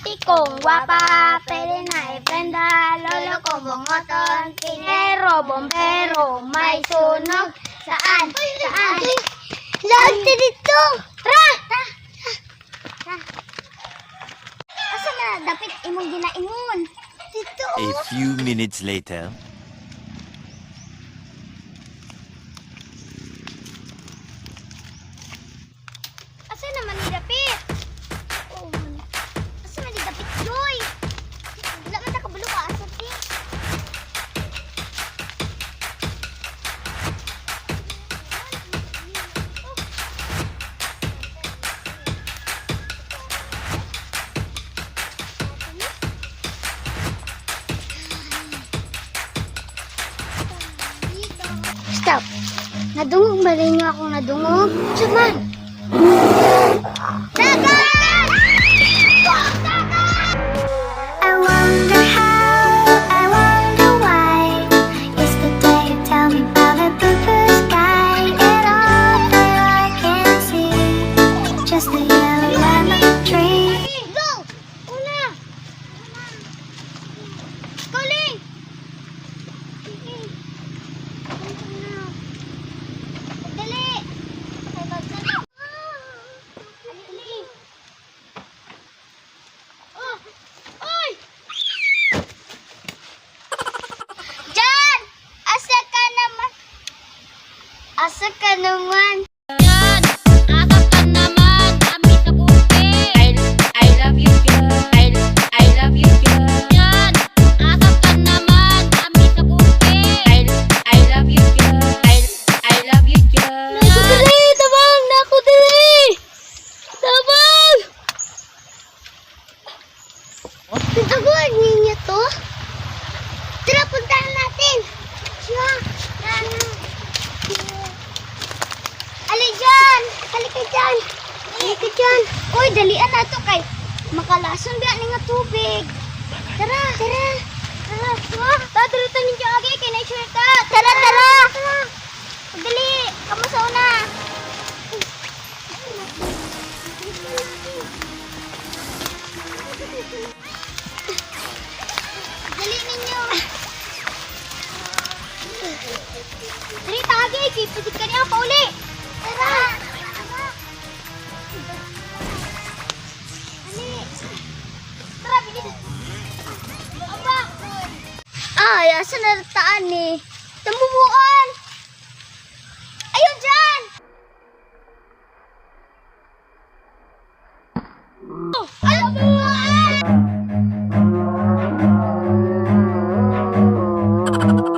titi kong guwapa, pwede na iprenda, lolo kong bungoton, kinero, bombero, may sunog. Saan? Saan? Saan dito? Tara! Asa na dapat imong ginaingon? Dito. A few minutes later. Asa naman ni dapit? Oh, asa man ni dapit, Joy? Wala man nakabulo ka, asa ti? Stop! Nadungog ba rin niyo akong nadungog? Saman! Dagat! I wonder how, I wonder why. Yesterday you tell me about the blue sky, and all that I can see, just a yellow lemon tree. Go! Una! Calling! Dali! Dali! Oh! Oy! Jan! Asa ka naman? Asa ka naman? Yan, asa ka naman, kami sa bukid. I love you, girl. I love you, girl. Yan, asa ka naman, kami sa bukid. I love you, girl. I love you, girl. Naku dali! Tabang! Naku dali! Tabang! Pintaguan ninyo to? Tara, puntahan natin! Siya! Ali dyan! Halika dyan! Halika dyan! Uy, dalian na to kay makalason biya nga tubig. Tara! Tara! Tara! Tadrutan ninyo agi kay na-sure ka! Tara! Tara! Dali! Kamu sa una! Dali ninyo! Dali tagi! Kipisit ka niya pa uli! Tara! Dali! Tara, bilis! Aba! Ay, asa na rataan eh? Tambubuan! Ayun dyan! Oh, alam mo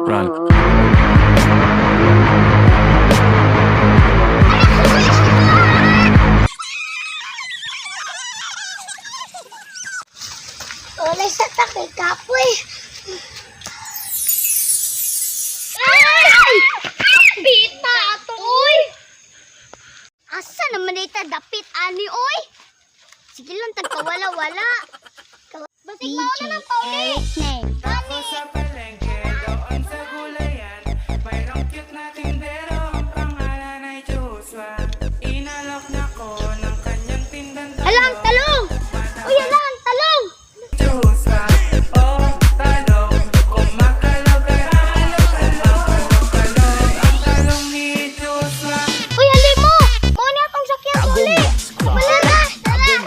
Run. Olay sa takay kapoy. Ay! Kapita ato, oy! Asa naman ita dapit ani, oy? Sige lang, tagkawala-wala. Basig mauna ng pauli. Ako sa palengke, doon sa gulayan, mayroong cute na tindero, ang pangalan ay Joshua. Inalok na ko ng kanyang tindang Alang, talong! Uy, alang, talong! Joshua. Oh, talong, kung makalog ay alog-alog, alog-alog ang talong ni Joshua. Uy, hali mo! Mauna akong sakyan sa uli! Wala na! Tara!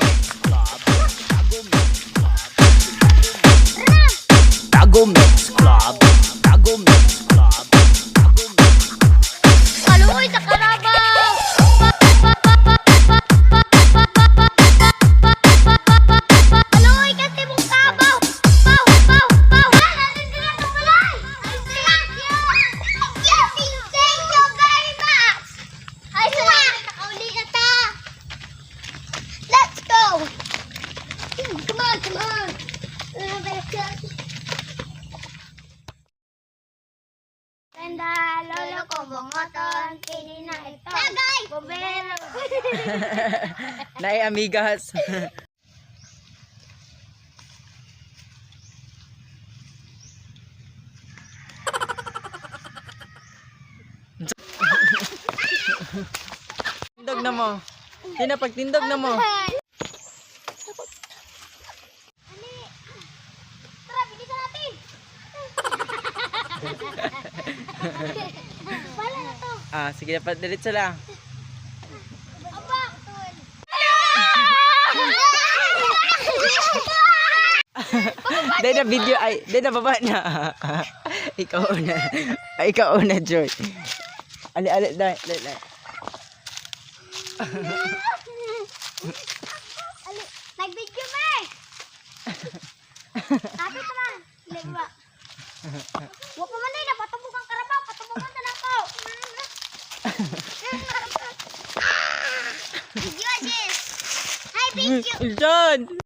Tago Mix Club. Tago Mix Club. Tago Mix Club. Kaluoy sa karabaw! Kaluoy kasi mong kabaw! Paw! Paw! Paw! Thank you very much! Ay, salamat! Nakauli na ta! Let's go! Come on! Come on! Tanda, lolo ko bungoton, kini na ito. Tagay! Bombero! Nay amigas. Tindog na mo. Tina, pagtindog na mo. Sige na, diretso lang. Aba! Dahil na video, ay, dahil na baba na. Ikaw una. Ay, ikaw una, Joy. Ali, dahil. Nag-video ba eh? Kapit naman. Hindi ba? Huwag pa man din. Patubog ang karabaw. Patubogan na lang ko. Video, Jess. Hi, video. John!